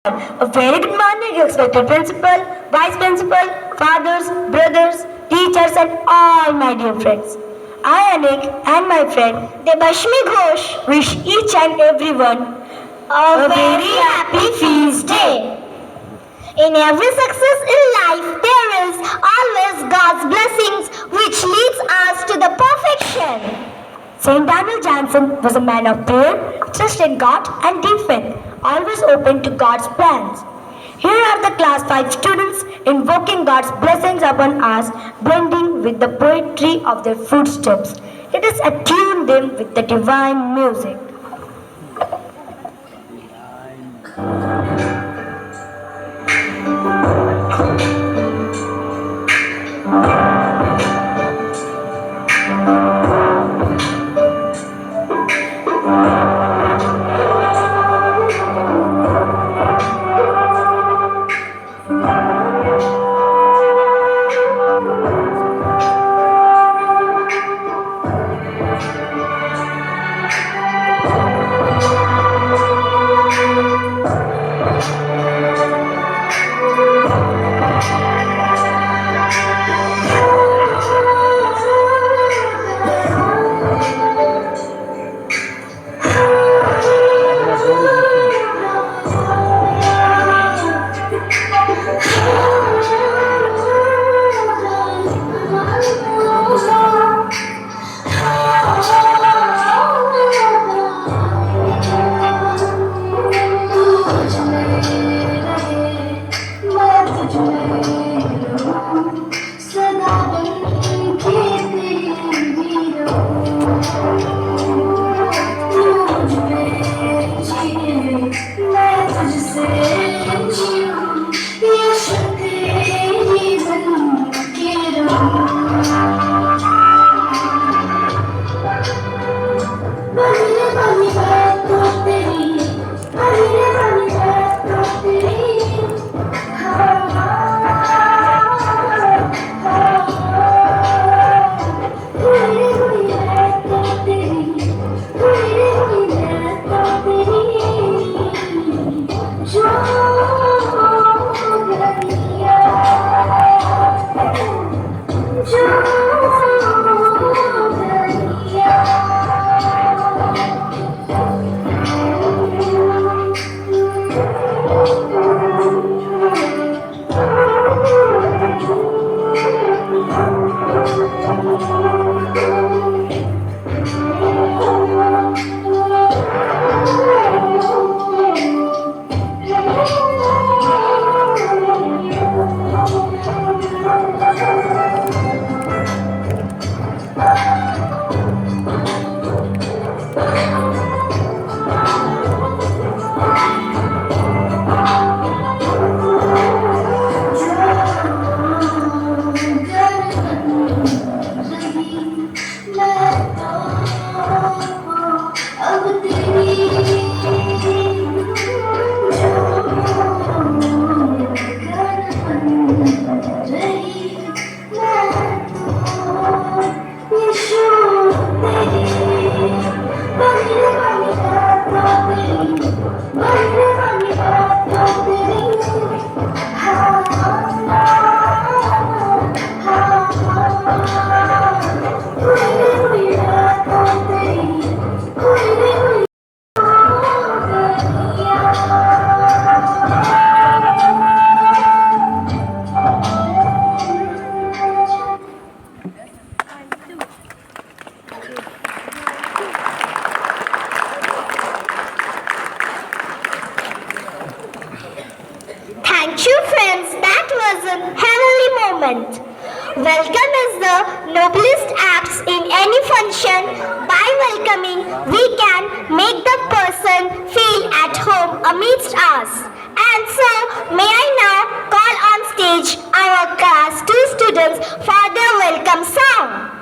A very good morning, respected principal, vice principal, fathers, brothers, teachers, and all my dear friends. I, Anik, and my friend Debashmi Ghosh wish each and everyone a very happy feast day. In every success in life, there is always God's blessings which leads us to the perfection. Saint Daniel Jansen was a man of prayer, trust in God and deep faith, always open to God's plans. Here are the class 5 students invoking God's blessings upon us, blending with the poetry of their footsteps. Let us attune them with the divine music. Thank you, friends. That was a heavenly moment. Welcome is the noblest acts in any function. By welcoming, we can make the person feel at home amidst us. And so, may I now call on stage our class 2 students for their welcome song.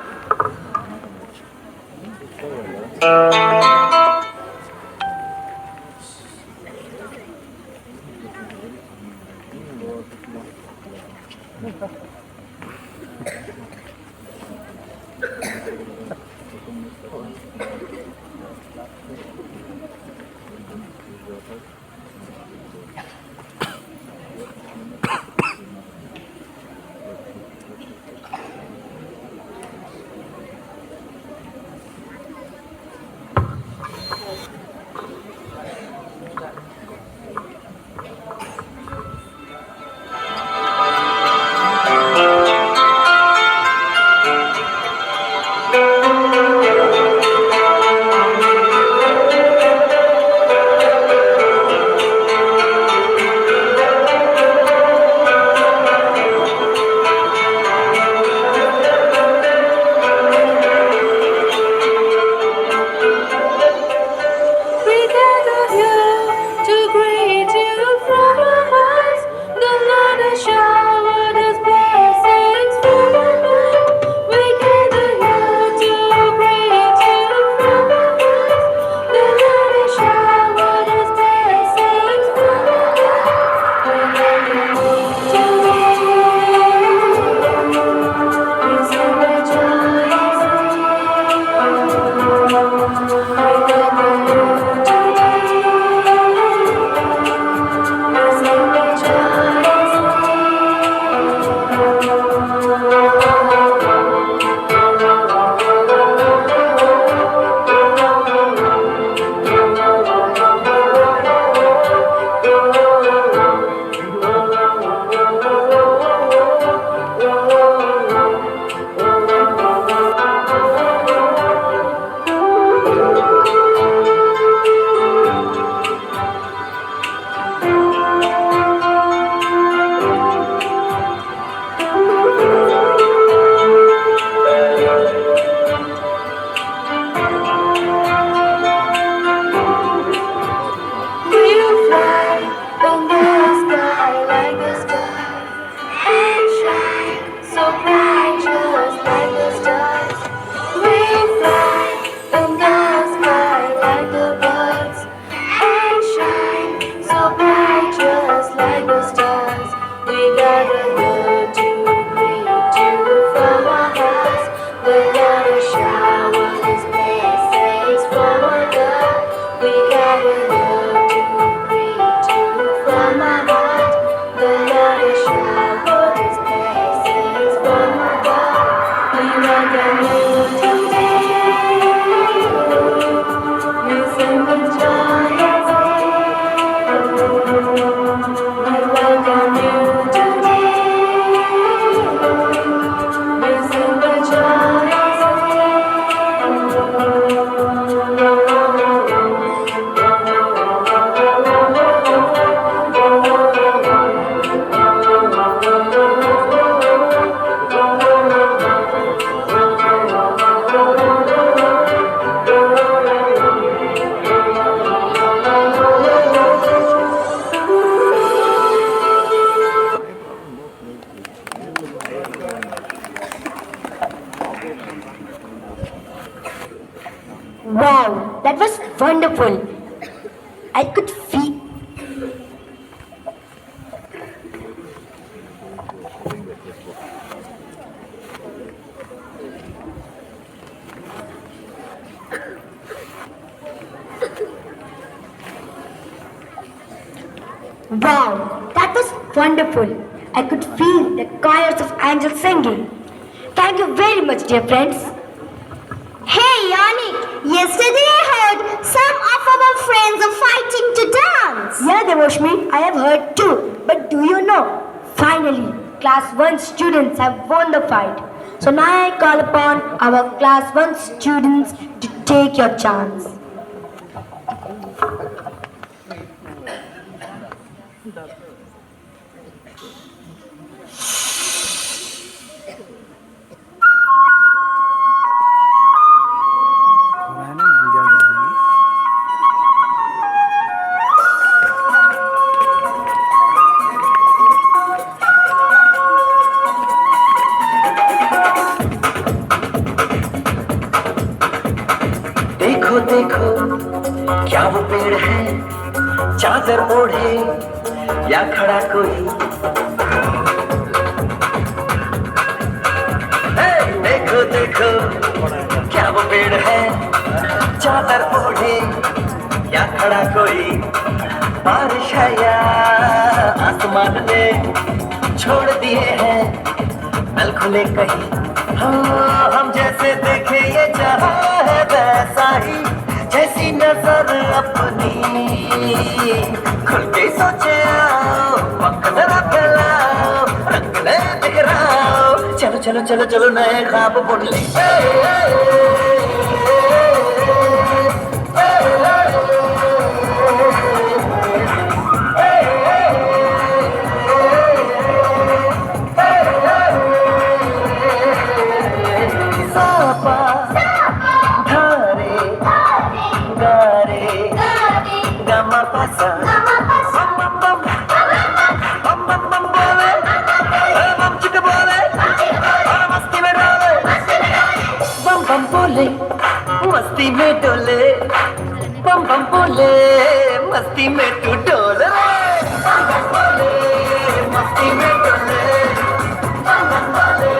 Wow, that was wonderful. I could feel. Wow, that was wonderful. I could feel the choirs of angels singing. Thank you very much, dear friends. Hey Yannick, yesterday I heard some of our friends are fighting to dance. Yeah, Devoshmi, I have heard too. But do you know? Finally, class 1 students have won the fight. So now I call upon our class 1 students to take your chance. देखो देखो क्या वो पेड़ है, चादर ओढ़े या खड़ा कोई। हे, देखो देखो क्या वो पेड़ है, चादर ओढ़े या खड़ा कोई। बारिश है या आसमान ने छोड़ दिए हैं नल खुले कहीं। हाँ, हम जैसे देखे ये जहां है वैसा ही, जैसी नजर अपनी खुल के सोचे आओ, वक्त जरा फैलाओ, रंग नए बिखराओ। चलो चलो चलो चलो नए ख्वाब बुन ले। मस्ती में डोले, बम बम बोले, मस्ती में तू डोल रे। बम बम बोले, मस्ती में डोले, बम बम बोले,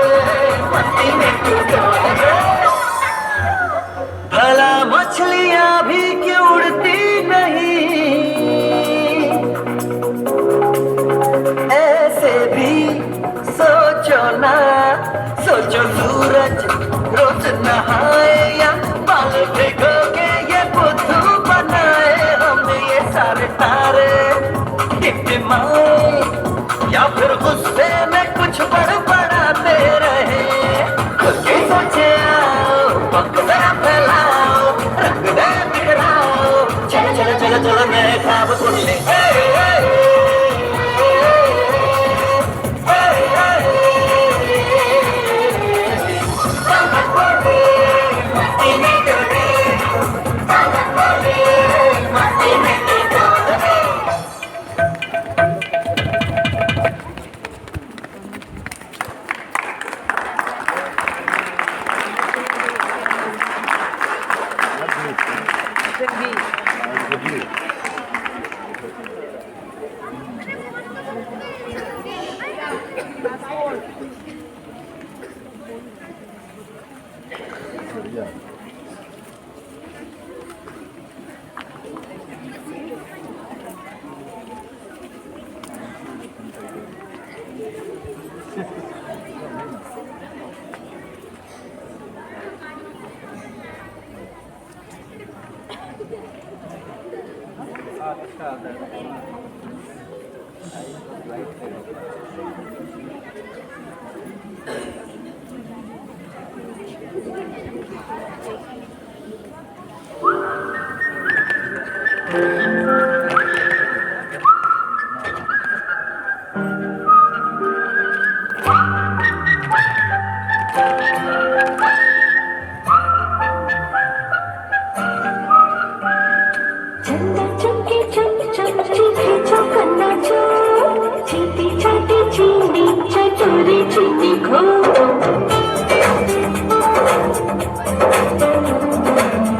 मस्ती में तू डोल रे। भला मछलियां भी क्यों उड़ती नहीं, ऐसे भी सोचो ना, सोचो सूरज रोज नहाए या बाल भिगो के ये बुद्धू बनाए। हमने ये सारे तारे टिमटिमाए या फिर गुस्से में कुछ बड़बड़ाते रहे। खुद के सोचे आओ, वक्त जरा फैलाओ, रंग नए बिखराओ। चलो चलो चलो चलो नए ख्वाब बुन ले।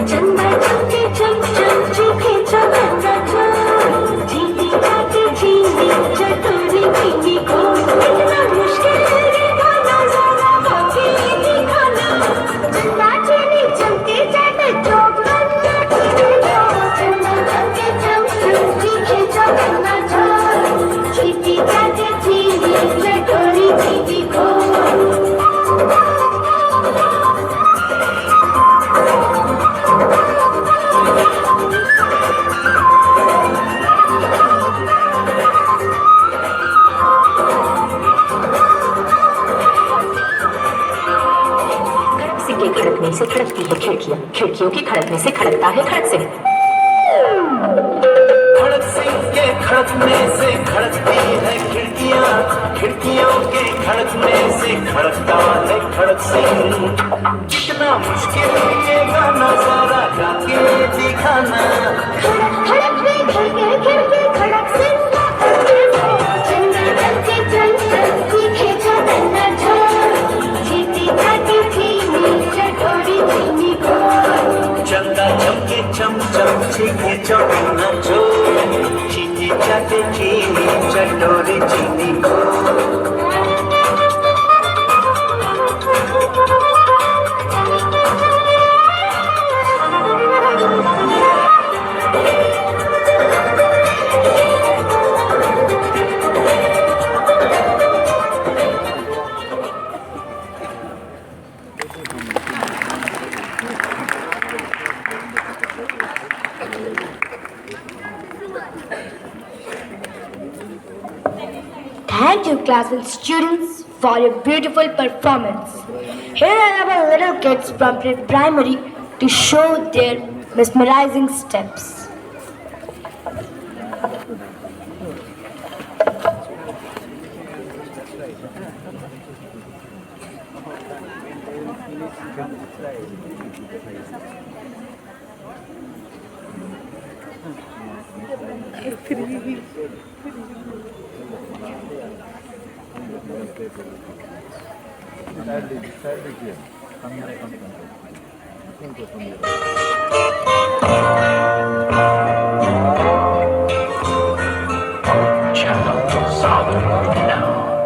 चंदा चम चम चीखे चमकना चम जीती जाती जीनी चटोरी चीनी को इतना मुश्किल है खाना ज़रा बाकी दिखाना चंदा चीनी चमके जाते चौक बनना चंदा चमके चम चम चीखे चमकना चम जीती जाती जीनी चटोरी चीनी को खड़कने से खड़कती है खिड़कियां खिड़कियों के खड़कने से खड़कता है खड़क सिंह खड़क सिंह के खड़कने से खड़कती है खिड़कियां खिड़कियों के खड़कने से खड़कता है खड़क सिंह कितना मुश्किल ये गाना जरा गा के दिखाना खड़क खड़क में खड़के खिड़की खड़क सिंह चंदा चमके चम चम चीखे चमकना चम जीती जाती चीनी चटोरी चीनी को चंदा चमके चम चम चीखे चौकना चो चीनी चाटे चीनी चटोरी चीनी को Thank you, class and students, for your beautiful performance. Here I have our little kids from pre-primary to show their mesmerizing steps.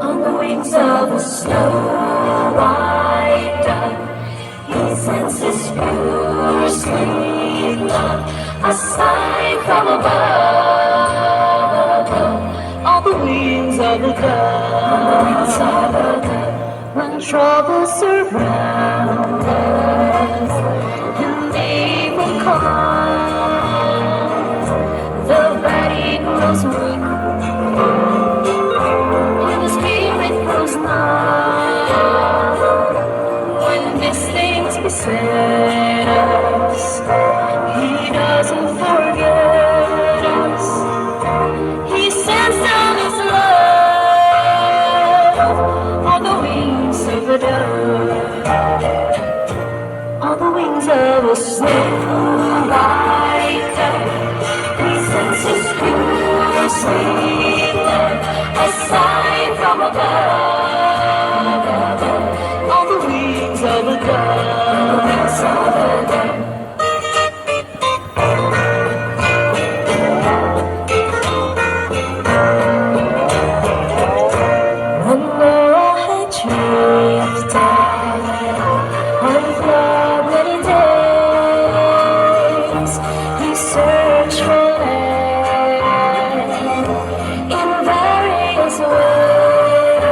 On the wings of a snow white dove, he sends his pure sweet love, a sign from above. On the wings of a dove, when troubles surround us, and evil comes, the body grows weak. When these things beset us, he doesn't forget us. He sends down his love on the wings of a dove, on the wings of a snow white dove. He sends his pure sweet love, a sign from above. On the wings of a dove, wings of a dove. When Noah had drifted on many days, he searched for land in various ways.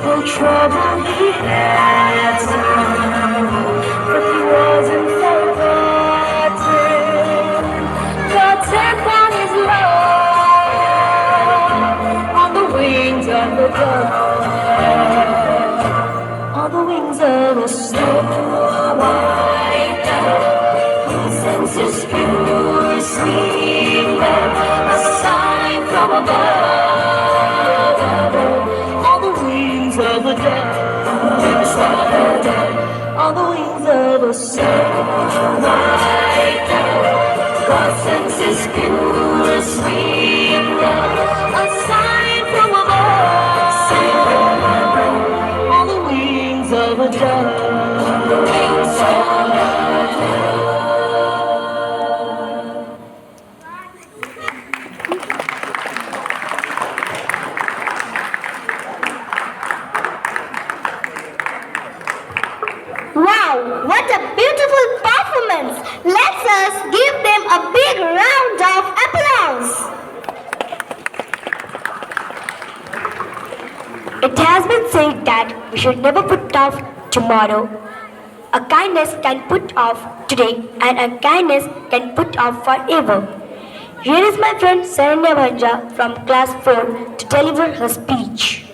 No trouble he had some, but he wasn't forgotten. God sent down his love on the wings of the dove, on the wings of a snow white dove. He sends his pure sweet love, a sign from above. On the wings of a dove, on the wings of a snow white dove. God sends his pure sweet love, a sign from above. On the wings of a dove, wings of a dove. said that we should never put off tomorrow. A kindness can put off today, and a kindness can put off forever. Here is my friend Saranya Bhanja from class 4 to deliver her speech.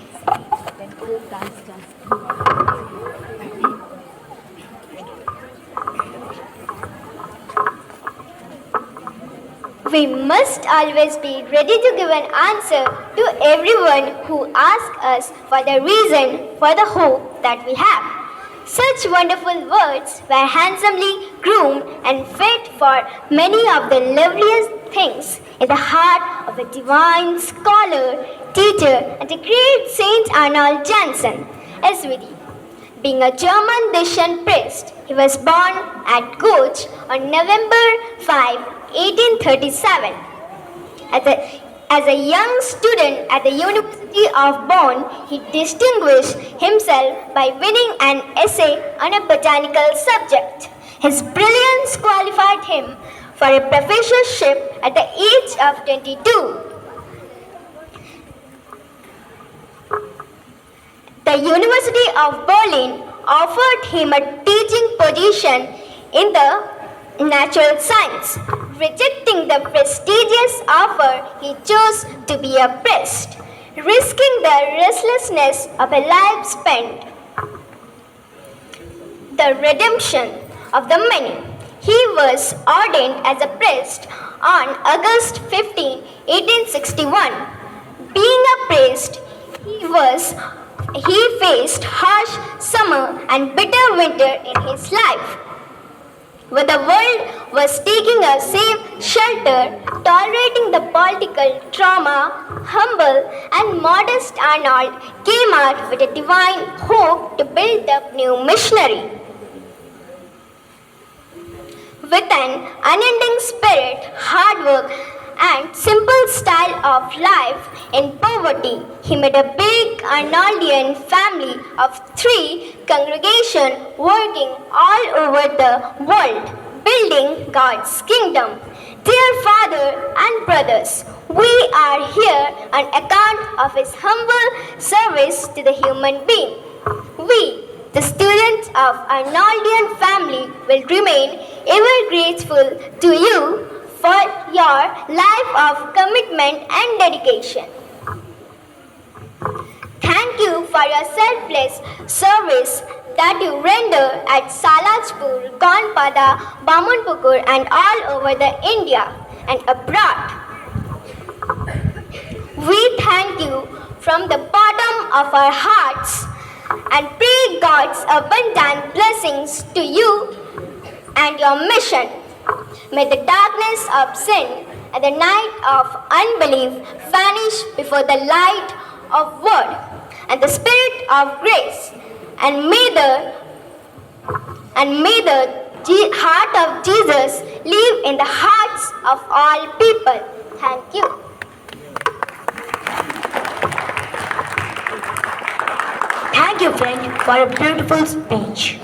We must always be ready to give an answer to everyone who asks us for the reason for the hope that we have. Such wonderful words were handsomely groomed and fit for many of the loveliest things in the heart of a divine scholar, teacher, and the great Saint Arnold Janssen, SVD. Being a German descent priest, he was born at Goch on November 5, 1837. As a young student at the University of Bonn, he distinguished himself by winning an essay on a botanical subject. His brilliance qualified him for a professorship at the age of 22. The University of Berlin offered him a teaching position in the natural science. Rejecting the prestigious offer, he chose to be a priest, risking the restlessness of a life spent the redemption of the many. He was ordained as a priest on August 15, 1861. Being a priest, he faced harsh summer and bitter winter in his life. When the world was taking a safe shelter, tolerating the political trauma, humble and modest Arnold came out with a divine hope to build up new missionary. With an unending spirit, hard work, and simple style of life in poverty, he made a big Arnoldian family of 3 congregations working all over the world, building God's kingdom. Dear Father and brothers, we are here on account of his humble service to the human being. We, the students of Arnoldian family, will remain ever grateful to you for your life of commitment and dedication. Thank you for your selfless service that you render at Salajpur, Gonpada, Bamunpukur and all over the India and abroad. We thank you from the bottom of our hearts and pray God's abundant blessings to you and your mission. May the darkness of sin and the night of unbelief vanish before the light of word and the spirit of grace, and may the heart of Jesus live in the hearts of all people. Thank you. Thank you, friend, for a beautiful speech.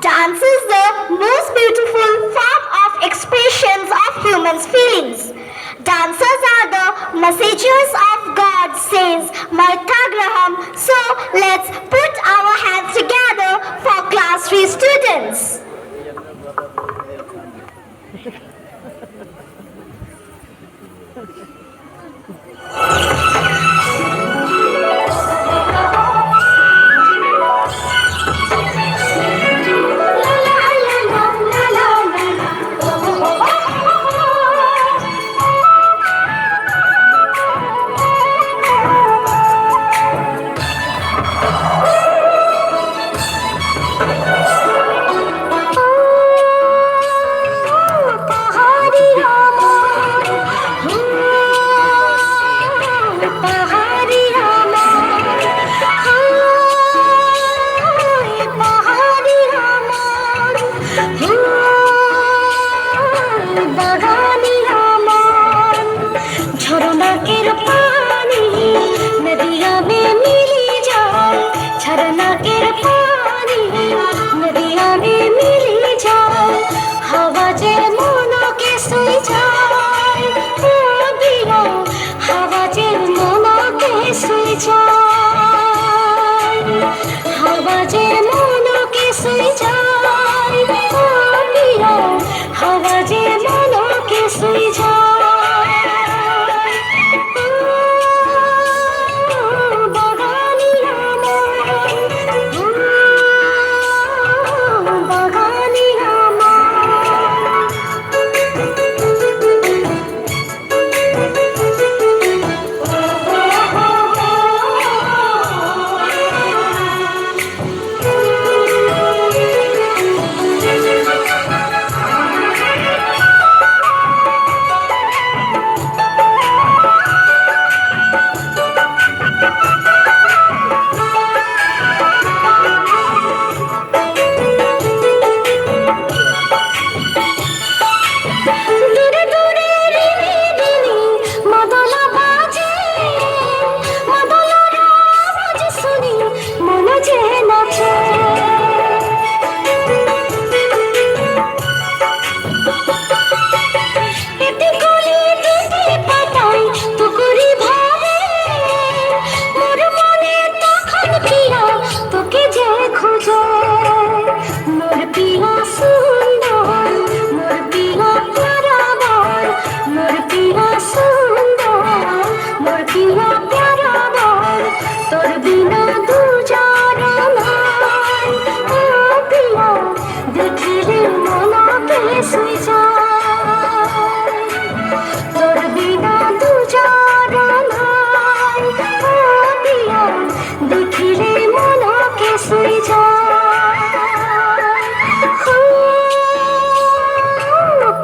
Dance is the most beautiful form of expressions of humans' feelings. Dancers are the messengers of God, says Martha Graham. So let's put our hands together for class 3 students. শুই যায় তোর বিনা দুজন নাই দিয়া দেখিলে মনকে শুই যায়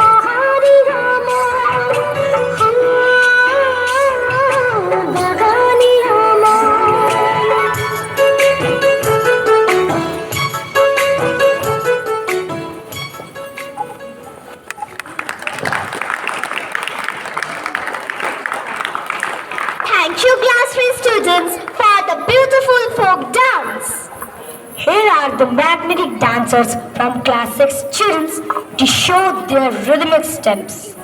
পাহাড়ি আমার বাগানি আমার Thank you, class 3 students, for the beautiful folk dance. Here are the magnetic dancers from class 6 students to show their rhythmic steps.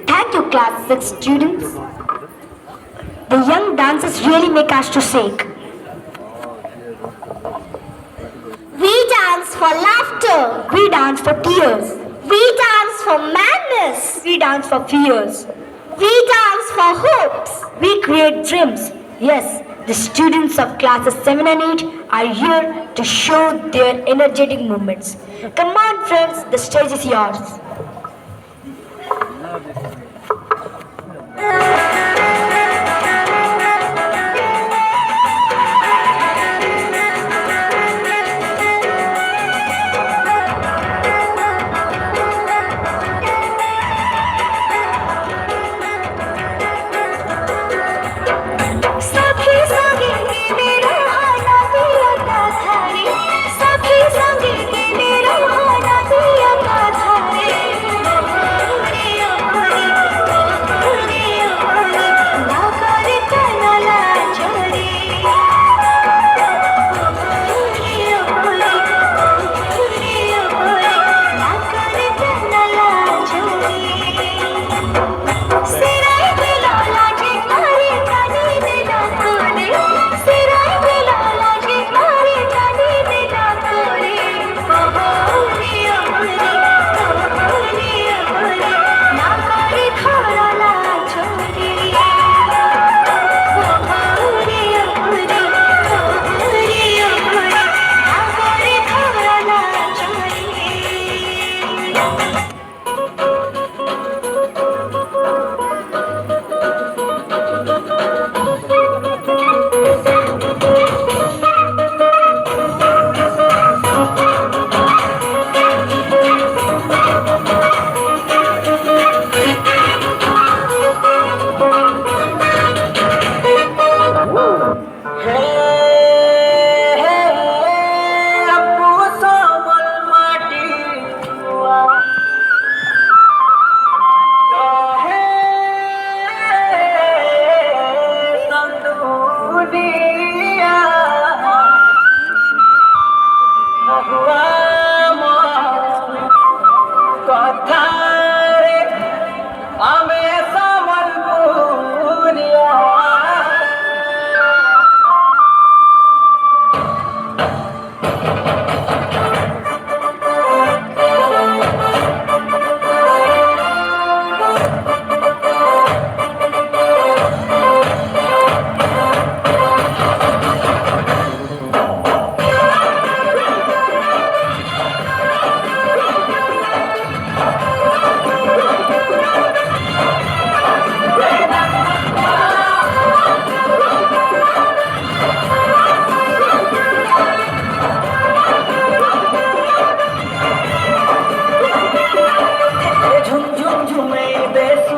Thank you, class 6 students. The young dancers really make us to shake. We dance for laughter. We dance for tears. We dance for madness. We dance for fears. We dance for hopes. We create dreams. Yes, the students of classes 7 and 8 are here to show their energetic movements. Come on, friends, the stage is yours. सभी संगे मेरा आना पिया का थारे सभी संगे मेरा आना पिया का थारे रे आमे सामलपुरिया झुम झुम झुमे देसू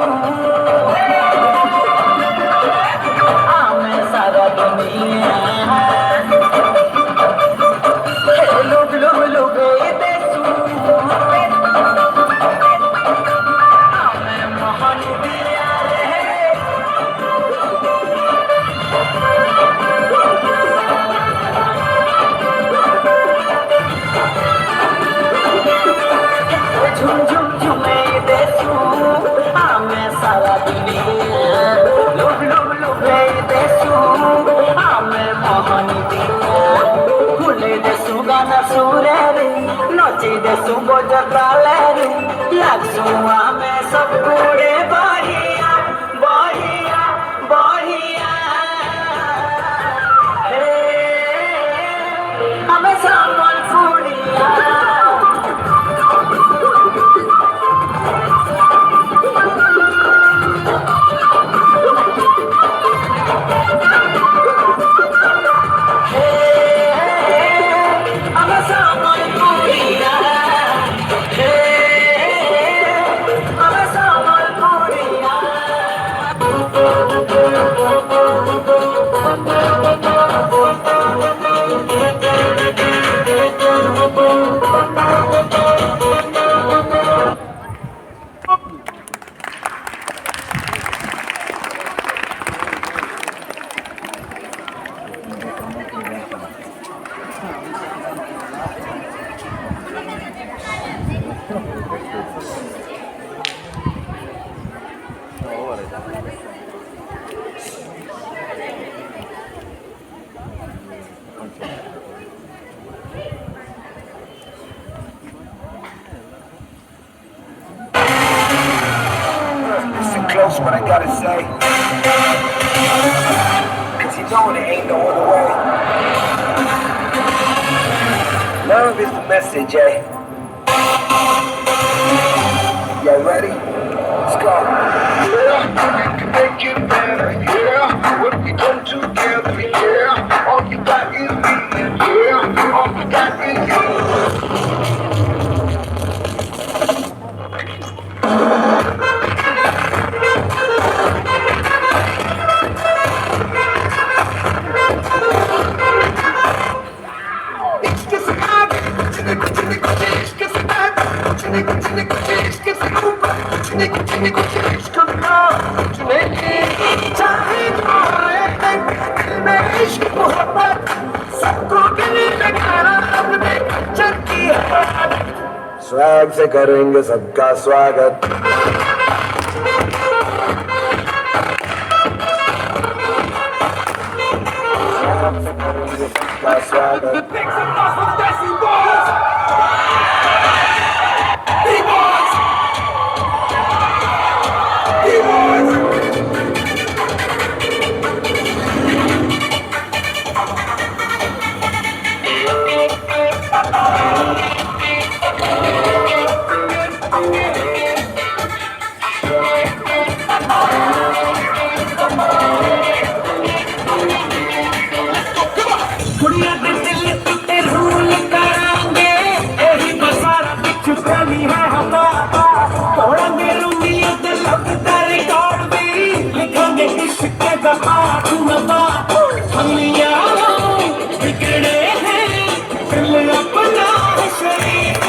आमे सारा दुनिया लोग लोग लोग देसू आमे महान दिया रे झुम झुम झुमे देसू आमे सारा दुनिया लोग लोग लोग देसू आमे मोहन दिया भूले देसू गाना सुरे रे नची देसू बजताले रे लागसू आमे सब गोड़े बढ़िया बढ़िया बढ़िया हे आमे सामलपुरिया I'm a someone Korea. I'm a someone Korea. Listen close what I gotta say. Cause you know there ain't no other way. Love is the message, eh? Y'all ready? Let's go. Yeah, we can make it better. Yeah, when we come together. Yeah, all you got is me. And yeah, all you got is you. Swag से करेंगे सबका स्वागत सबका स्वागत कुड़िया दे दिल ते rule करांगे एही बसारा बिच प्रेमी है हमारा तोड़ेंगे रूमिया ते लगता रिकॉर्ड भी लिखेंगे इश्क के दफा नवा हम यारों बिगड़े हैं दिल अपना शरीर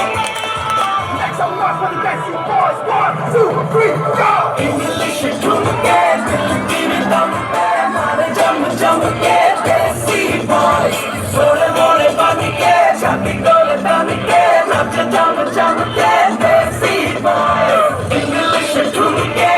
इंग्लिश ढूंढ के दिल की दम पे मारे जम जम के देसी बॉय सोले मोले बन के छाती डोले बन के नच जम जम के देसी बॉय इंग्लिश ढूंढ के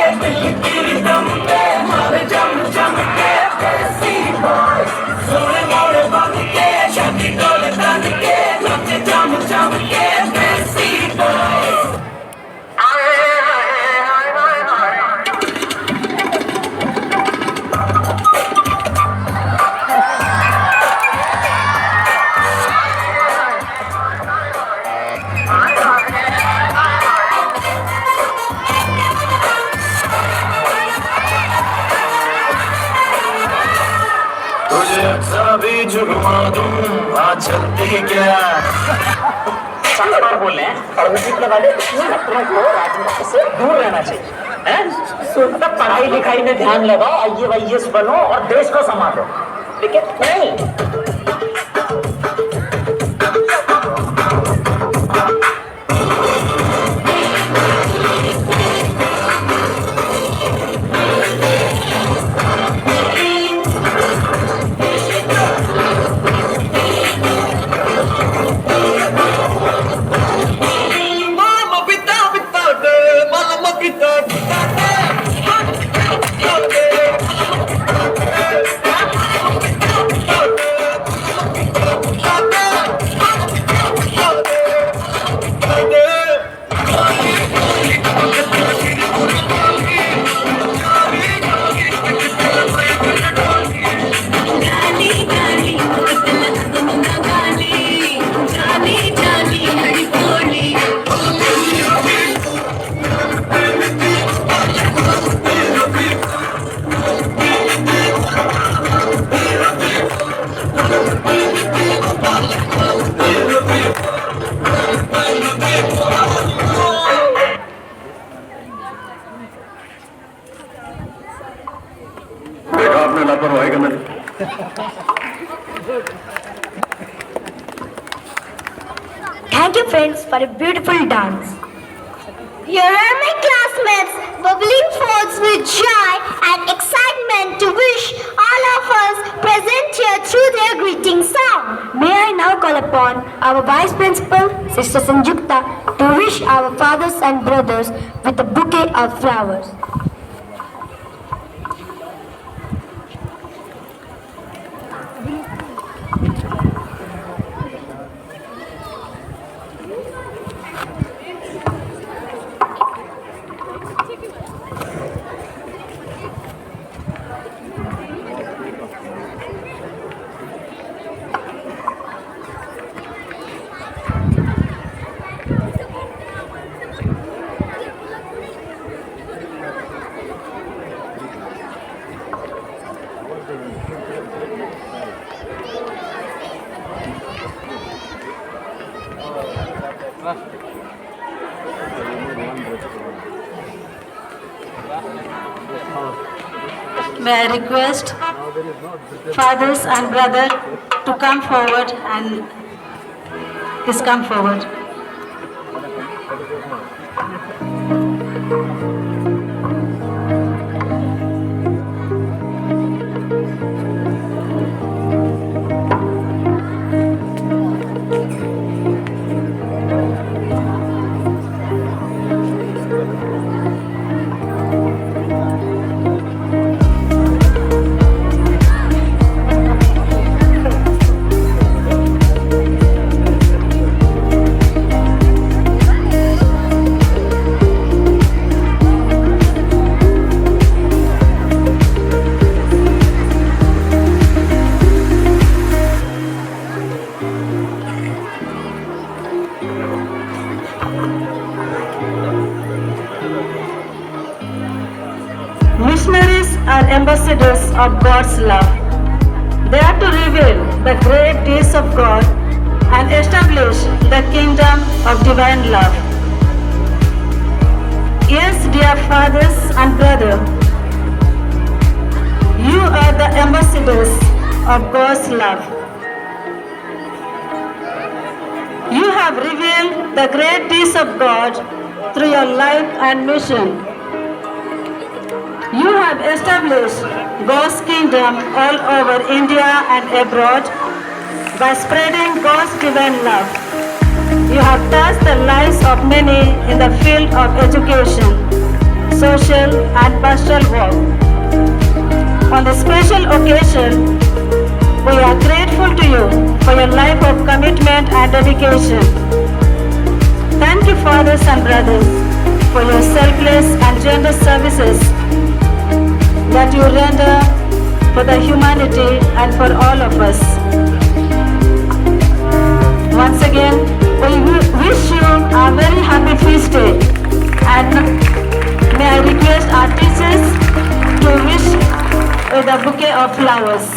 तुझे जरा भी झुकवा दूं, आज चलते ही क्या। बार बोल रहे हैं और जीतने वाले छात्रों को राजनीति से दूर रहना चाहिए हैं? मतलब पढ़ाई लिखाई में ध्यान लगाओ, IAS बनो और देश को संभालो, लेकिन नहीं। देखा आपने लापरवाही करना। Thank you, friends, for a beautiful dance. Here are my classmates, bubbling forth with joy and excitement to wish all of us present here through their greeting song. May I now call upon our Vice Principal, Sister Sanjukta, to wish our fathers and brothers with a bouquet of flowers. May I request fathers and brother to come forward and please come forward. Missionaries are ambassadors of God's love. They are to reveal the great deeds of God and establish the kingdom of divine love. Yes, dear fathers and brothers, you are the ambassadors of God's love. You have revealed the great deeds of God through your life and mission. You have established God's kingdom all over India and abroad by spreading God's divine love. You have touched the lives of many in the field of education, social and pastoral work. On this special occasion, we are grateful to you for your life of commitment and dedication. Thank you, fathers and brothers, for your selfless and generous services that you render for the humanity and for all of us. Once again, we wish you a very happy feast day, and may I request our teachers to wish with a bouquet of flowers.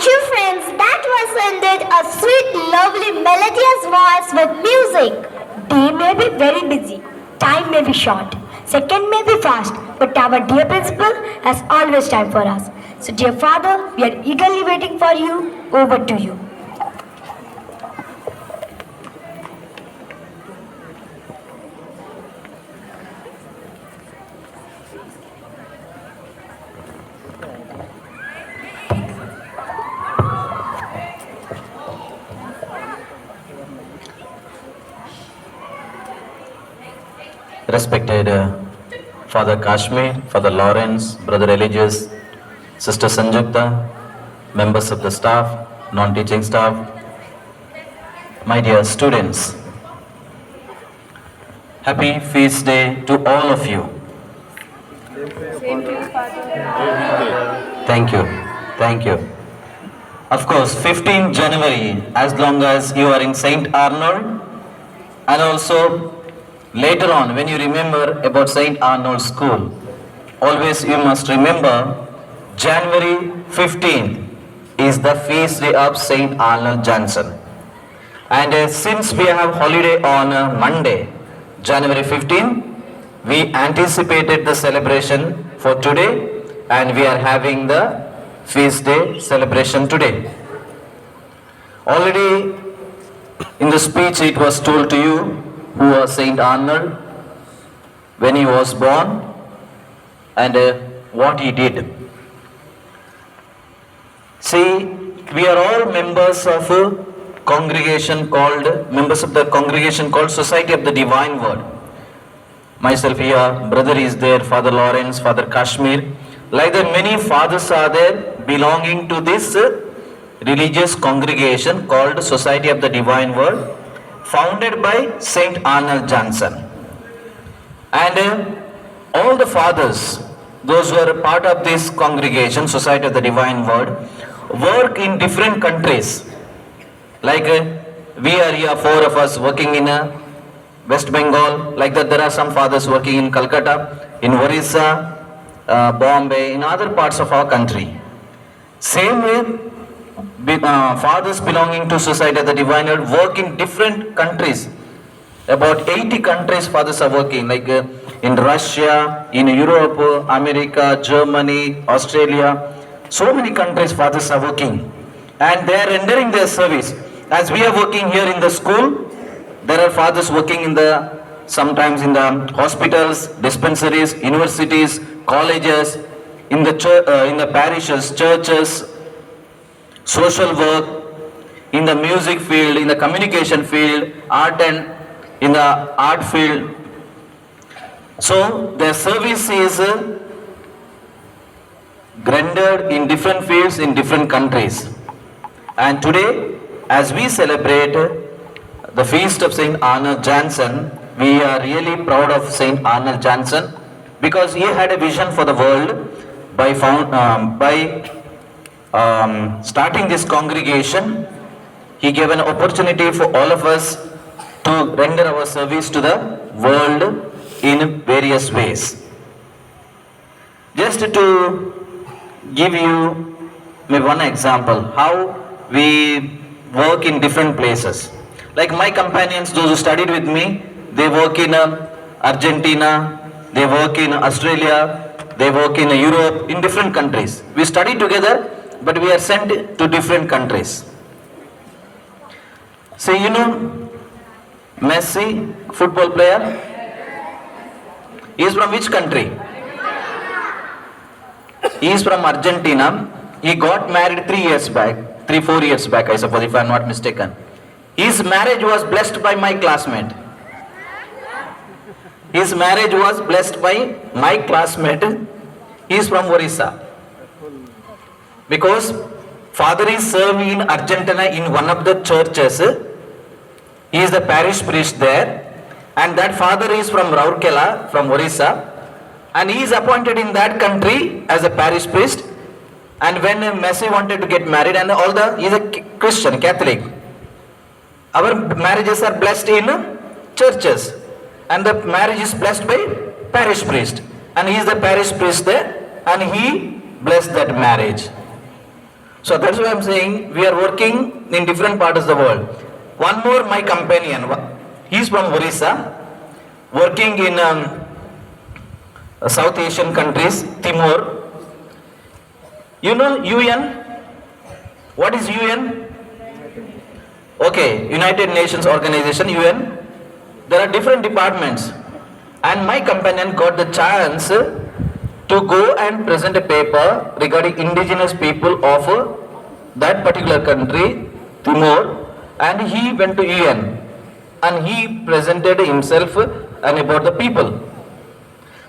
Thank you, friends. That was ended a sweet, lovely, melodious voice with music. Day may be very busy, time may be short, second may be fast, but our dear principal has always time for us. So, dear Father, we are eagerly waiting for you. Over to you. Respected Father Kashmir, Father Lawrence, Brother Eligius, Sister Sanjukta, members of the staff, non-teaching staff, my dear students, happy feast day to all of you. Thank you, thank you. Of course, 15 January, as long as you are in St. Arnold, and also later on, when you remember about St. Arnold School, always you must remember January 15th is the feast day of St. Arnold Jansen. And since we have holiday on Monday, January 15th, we anticipated the celebration for today and we are having the feast day celebration today. Already in the speech it was told to you who was St. Arnold, when he was born and what he did. See, we are all members of a congregation called, members of the congregation called Society of the Divine Word. Myself here, brother is there, Father Lawrence, Father Kashmir. Like that, many fathers are there belonging to this religious congregation called Society of the Divine Word, founded by St. Arnold Jansen. And all the fathers, those who are a part of this congregation, Society of the Divine Word, work in different countries. Like we are here, 4 of us working in West Bengal. Like that, there are some fathers working in Calcutta, in Orissa, Bombay, in other parts of our country. Same way, fathers belonging to Society of the Divine Word work in different countries. About 80 countries fathers are working, like in Russia, in Europe, America, Germany, Australia. So many countries fathers are working. And they are rendering their service. As we are working here in the school, there are fathers working in the, sometimes in the hospitals, dispensaries, universities, colleges, in the parishes, churches, social work, in the music field, in the communication field, art and in the art field. So their service is rendered in different fields in different countries. And today, as we celebrate the feast of St. Arnold Jansen, we are really proud of St. Arnold Jansen because he had a vision for the world by starting this congregation. He gave an opportunity for all of us to render our service to the world in various ways. Just to give you maybe one example, how we work in different places. Like my companions, those who studied with me, they work in Argentina, they work in Australia, they work in Europe, in different countries. We study together, but we are sent to different countries. So you know Messi, football player, he is from which country? He is from Argentina. He got married 3 years back, 3-4 years back, I suppose, if I am not mistaken. His marriage was blessed by my classmate. His marriage was blessed by my classmate. He is from Orissa. Because father is serving in Argentina in one of the churches. He is the parish priest there. And that father is from Rourkela, from Orissa. And he is appointed in that country as a parish priest. And when Messi wanted to get married, and he is a Christian, Catholic. Our marriages are blessed in churches. And the marriage is blessed by parish priest. And he is the parish priest there. And he blessed that marriage. So that's why I'm saying we are working in different parts of the world. One more, my companion, he's from Orissa, working in South Asian countries, Timor. You know UN? What is UN? Okay, United Nations Organization, UN. There are different departments. And my companion got the chance to go and present a paper regarding indigenous people of that particular country, Timor, and he went to UN and he presented himself and about the people.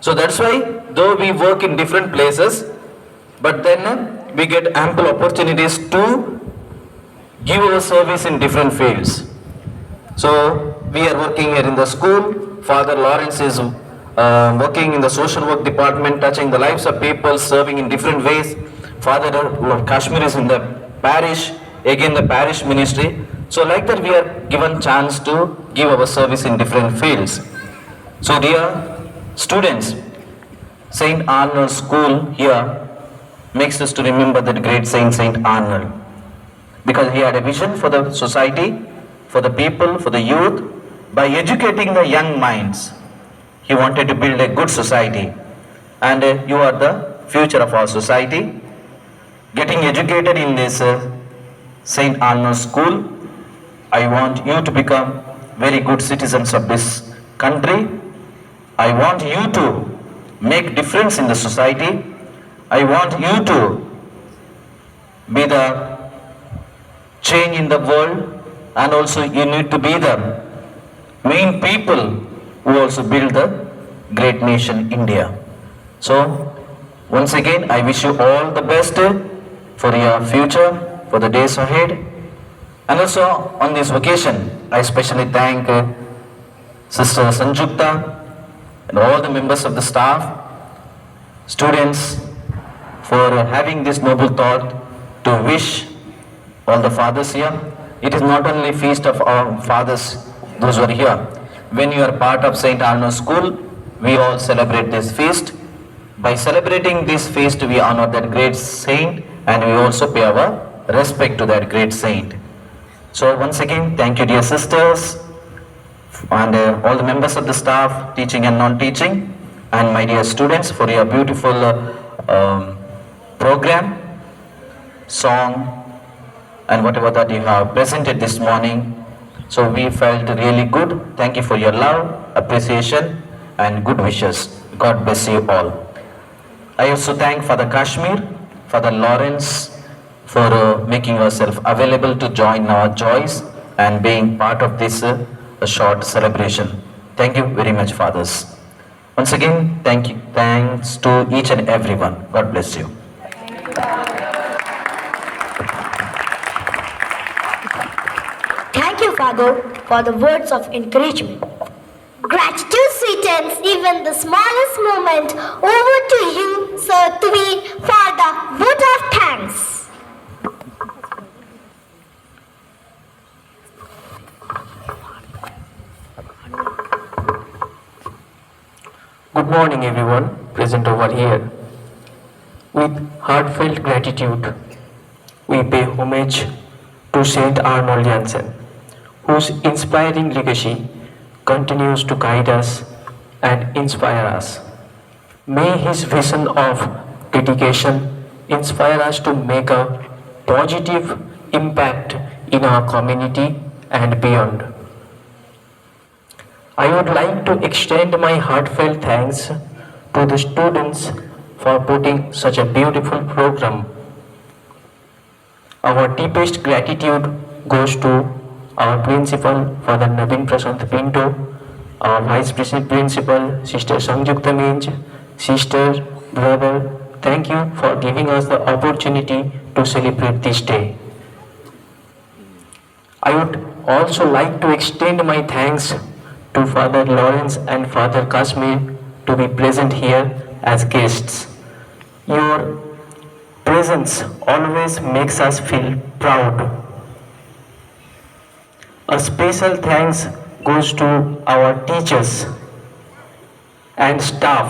So that's why though we work in different places, but then we get ample opportunities to give our service in different fields. So we are working here in the school. Father Lawrence is working in the social work department, touching the lives of people, serving in different ways. Father Kashmir is in the parish, again the parish ministry. So like that we are given chance to give our service in different fields. So dear students, St. Arnold School here makes us to remember that great saint, St. Arnold. Because he had a vision for the society, for the people, for the youth. By educating the young minds, he wanted to build a good society. And you are the future of our society. Getting educated in this St. Arnold School, I want you to become very good citizens of this country. I want you to make difference in the society. I want you to be the change in the world, and also you need to be the main people who also build the great nation India. So once again I wish you all the best for your future, for the days ahead. And also on this occasion I especially thank Sister Sanjukta and all the members of the staff, students, for having this noble thought to wish all the fathers here. It is not only feast of our fathers, those who are here. When you are part of St. Arnold School, we all celebrate this feast. By celebrating this feast, we honor that great saint and we also pay our respect to that great saint. So once again, thank you dear sisters and all the members of the staff, teaching and non-teaching, and my dear students for your beautiful program, song, and whatever that you have presented this morning. So we felt really good. Thank you for your love, appreciation and good wishes. God bless you all. I also thank Father Kashmir, Father Lawrence for making yourself available to join our joys and being part of this short celebration. Thank you very much, fathers. Once again, thanks to each and everyone. God bless you. Thank you, Father, for the words of encouragement. Gratitude sweetens even the smallest moment. Over to you, Sir Tweed, for the vote of thanks. Good morning everyone present over here. With heartfelt gratitude, we pay homage to Saint Arnold Janssen, whose inspiring legacy continues to guide us and inspire us. May his vision of dedication inspire us to make a positive impact in our community and beyond. I would like to extend my heartfelt thanks to the students for putting such a beautiful program. Our deepest gratitude goes to our principal, Father Naveen Prasad Pinto, our vice principal, Sister Sanjukta Minj, sister, brother, thank you for giving us the opportunity to celebrate this day. I would also like to extend my thanks to Father Lawrence and Father Kashmir to be present here as guests. Your presence always makes us feel proud. A special thanks goes to our teachers and staff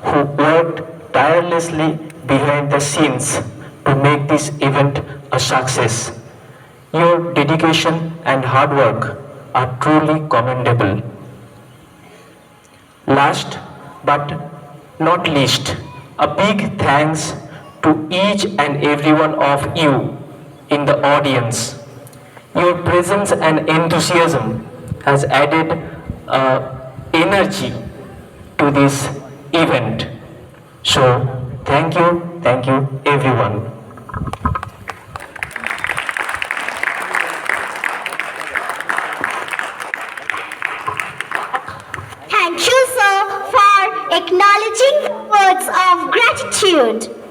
who worked tirelessly behind the scenes to make this event a success. Your dedication and hard work are truly commendable. Last but not least, a big thanks to each and every one of you in the audience. Your presence and enthusiasm has added energy to this event. So, thank you everyone. Thank you, sir, for acknowledging words of gratitude.